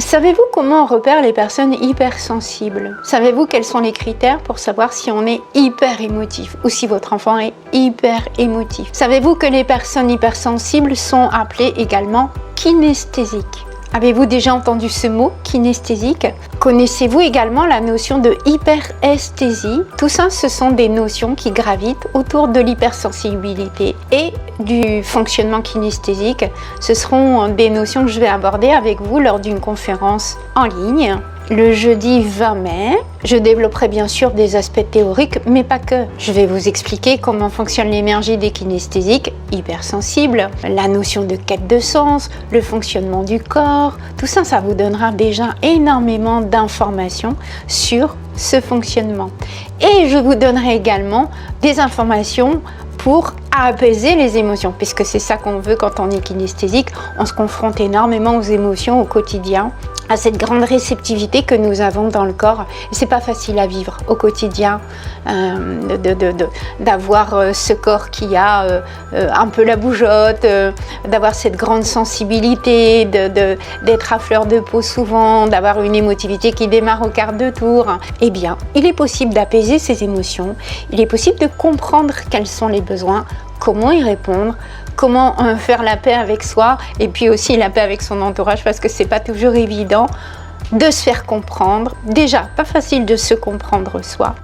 Savez-vous comment on repère les personnes hypersensibles? Savez-vous quels sont les critères pour savoir si on est hyper émotif ou si votre enfant est hyper émotif? Savez-vous que les personnes hypersensibles sont appelées également kinesthésiques? Avez-vous déjà entendu ce mot, kinesthésique? Connaissez-vous également la notion de hyperesthésie? Tout ça, ce sont des notions qui gravitent autour de l'hypersensibilité et du fonctionnement kinesthésique. Ce seront des notions que je vais aborder avec vous lors d'une conférence en ligne. Le jeudi 20 mai, je développerai bien sûr des aspects théoriques, mais pas que. Je vais vous expliquer comment fonctionne l'énergie des kinesthésiques hypersensibles, la notion de quête de sens, le fonctionnement du corps. Tout ça, ça vous donnera déjà énormément d'informations sur ce fonctionnement. Et je vous donnerai également des informations pour apaiser les émotions, puisque c'est ça qu'on veut quand on est kinesthésique. On se confronte énormément aux émotions au quotidien, à cette grande réceptivité que nous avons dans le corps. Et c'est pas facile à vivre au quotidien, d'avoir ce corps qui a un peu la bougeotte, d'avoir cette grande sensibilité, d'être à fleur de peau souvent, d'avoir une émotivité qui démarre au quart de tour. Eh bien, il est possible d'apaiser ces émotions, il est possible de comprendre quels sont les besoins, comment y répondre, comment faire la paix avec soi et puis aussi la paix avec son entourage, parce que c'est pas toujours évident de se faire comprendre. Déjà, pas facile de se comprendre soi.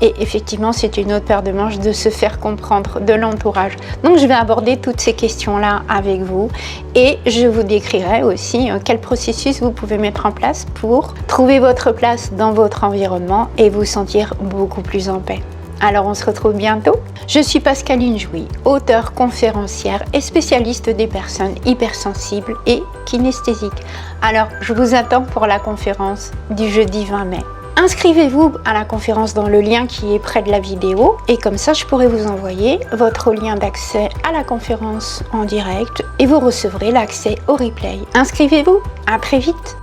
Et effectivement, c'est une autre paire de manches de se faire comprendre de l'entourage. Donc, je vais aborder toutes ces questions-là avec vous et je vous décrirai aussi quel processus vous pouvez mettre en place pour trouver votre place dans votre environnement et vous sentir beaucoup plus en paix. Alors, on se retrouve bientôt. Je suis Pascaline Jouy, auteure, conférencière et spécialiste des personnes hypersensibles et kinesthésiques. Alors, je vous attends pour la conférence du jeudi 20 mai. Inscrivez-vous à la conférence dans le lien qui est près de la vidéo et comme ça, je pourrai vous envoyer votre lien d'accès à la conférence en direct et vous recevrez l'accès au replay. Inscrivez-vous, à très vite.